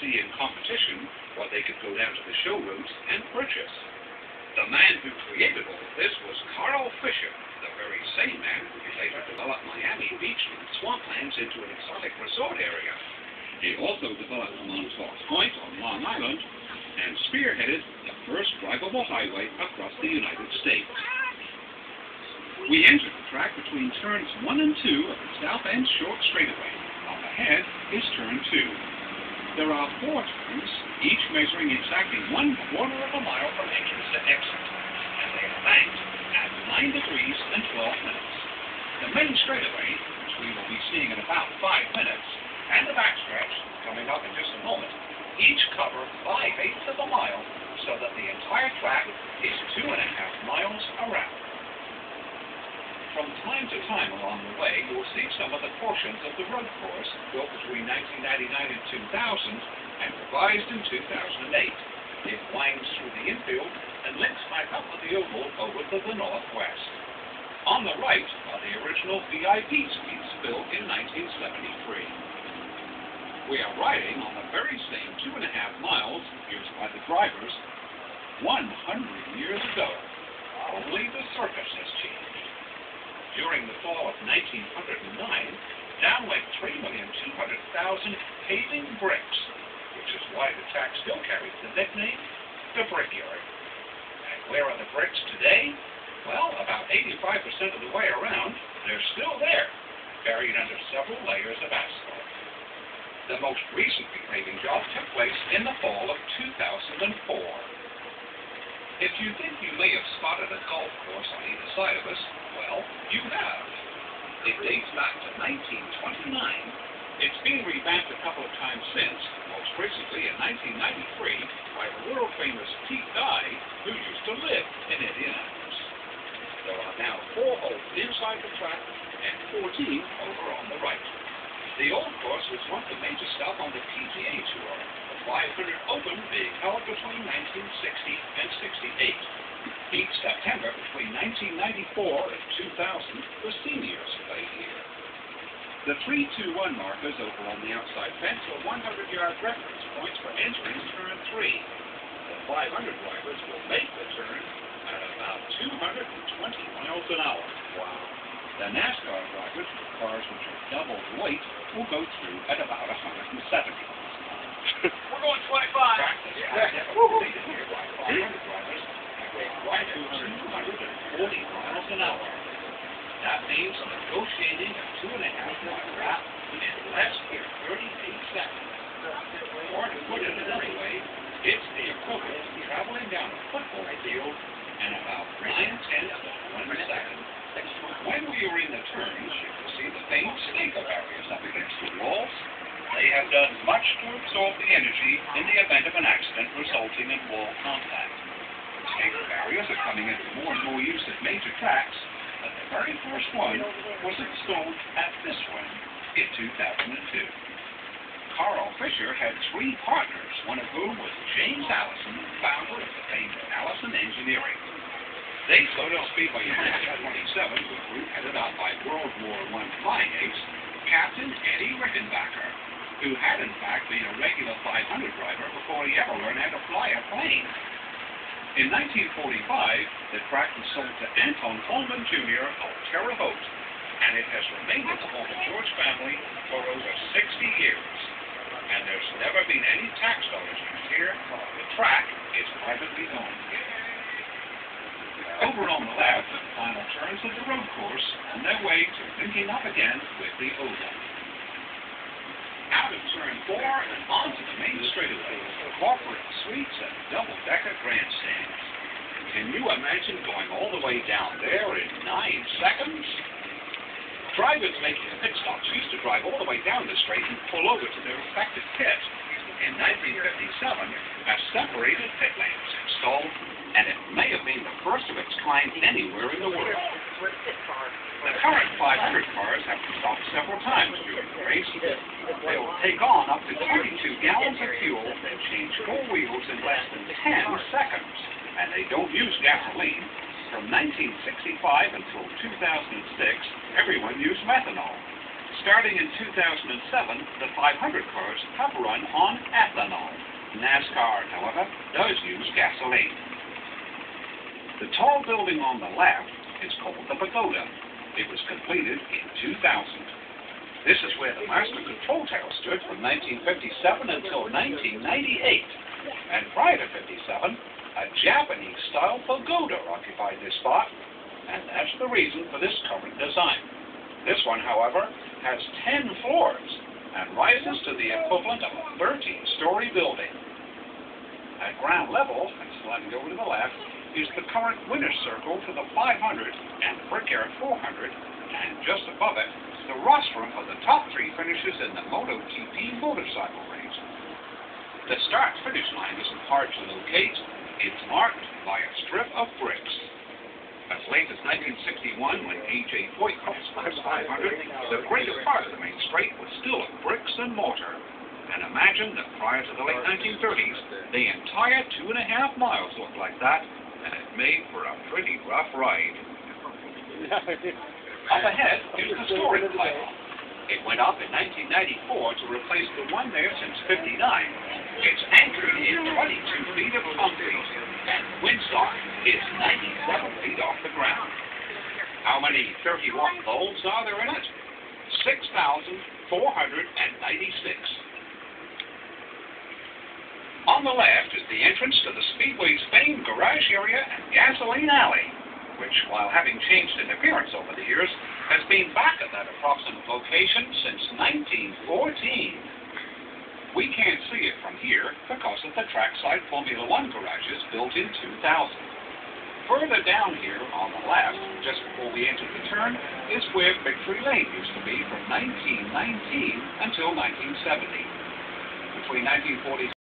see in competition what they could go down to the showrooms and purchase. The man who created all of this was Carl Fisher, the very same man who later developed Miami Beach and swamplands into an exotic resort area. He also developed Montauk Point on Long Island and spearheaded the first drivable highway across the United States. We entered the track between turns 1 and 2 of the South End Short Straightaway. Up ahead is turn 2. There are 4 turns, each measuring exactly 1/4 of a mile from entrance to exit, and they are banked at 9 degrees and 12 minutes. The main straightaway, which we will be seeing in about 5 minutes, and the backstretch, coming up in just a moment, each cover 5/8 of a mile, so that the entire track is 2.5 miles around. From time to time along the way, you will see some of the portions of the road course built between 1999 and 2000 and revised in 2008. It winds through the infield and links back up with the oval over to the northwest. On the right are the original VIP suites built in 1973. We are riding on the very same 2.5 miles used by the drivers 100 years ago. Only the surface has changed. During the fall of 1909, down went 3,200,000 paving bricks, which is why the track still carries the nickname, the Brickyard. And where are the bricks today? Well, about 85% of the way around, they're still there, buried under several layers of asphalt. The most recent repaving job took place in the fall of 2004. If you think you may have spotted a golf course on either side of us, well, you have. It dates back to 1929. It's been revamped a couple of times since, most recently in 1993 by the world-famous Pete Dye, who used to live in Indianapolis. There are now 4 holes inside the track and 14 over on the right. The old course was once a major stop on the PGA Tour, the 500 Open being held between 1960 and 68. Each September between 1994 and 2000, the seniors played here. The 3-2-1 markers over on the outside fence are 100-yard reference points for entering turn 3. The 500 drivers will make the turn at about 220 miles an hour. Wow. The NASCAR drivers with cars which are double the weight will go through at about 170 miles an hour. We're going 25. Practice has never completed here by 500 drivers will ride 240 miles an hour. That means negotiating a 2.5-mile lap in less than 38 seconds. Or to put it another way, it's the equivalent of traveling down a football field in about 9/10 of 1 second. When we are in the turns, you can see the faint stinger barriers up against the walls. They have done much to absorb the energy in the event of an accident resulting in wall contact. Stinger barriers are coming into more and more use at major tracks, but the very first one was installed at this one in 2002. Carl Fisher had 3 partners, one of whom was James Allison, founder of the famed Allison Engineering. They floated on Speedway in 1927 with a group headed up by World War I flying ace, Captain Eddie Rickenbacker, who had in fact been a regular 500 driver before he ever learned how to fly a plane. In 1945, the track was sold to Anton Holman Jr. of Terre Haute, and it has remained in the Holman George family for over 60 years. And there's never been any tax dollars used here. The track is privately owned. Over on the left are the final turns of the road course on their way to linking up again with the oval. Out of turn 4 and onto the main straightaway, corporate suites and double-decker grandstands. Can you imagine going all the way down there in 9 seconds? Drivers making pit stops used to drive all the way down the straight and pull over to their respective pit. In 1957, a separated pit lane was installed, and it may have been the first of its kind anywhere in the world. The current 500 cars have to stop several times during the race. They will take on up to 22 gallons of fuel and change 4 wheels in less than 10 seconds, and they don't use gasoline. From 1965 until 2006, everyone used methanol. Starting in 2007, the 500 cars have run on ethanol. NASCAR, however, does use gasoline. The tall building on the left is called the Pagoda. It was completed in 2000. This is where the Master Control Tower stood from 1957 until 1998. And prior to 57, a Japanese-style pagoda occupied this spot, and that's the reason for this current design. This one, however, has 10 floors and rises to the equivalent of a 13-story building. At ground level, and sliding over to the left, is the current winner's circle for the 500 and Brickyard 400, and just above it, the rostrum of the top three finishes in the MotoGP motorcycle race. The start-finish line isn't hard to locate. It's marked by a strip of bricks. As late as 1961, when A.J. Foyt crossed the 500, the greater part of the main straight was still of bricks and mortar. And imagine that prior to the late 1930s, the entire 2.5 miles looked like that, and it made for a pretty rough ride. Up ahead is the storage platform. It went up in 1994 to replace the one there since '59. It's anchored in 22 feet of concrete, and windsock is 97 feet off the ground. How many 30-watt bulbs are there in it? 6,496. On the left is the entrance to the Speedway's famed garage area and gasoline alley, which, while having changed in appearance over the years, has been back at that approximate location since 1914. We can't see it from here because of the trackside Formula One garages built in 2000. Further down here on the left, just before we enter the turn, is where Victory Lane used to be from 1919 until 1970. Between 1940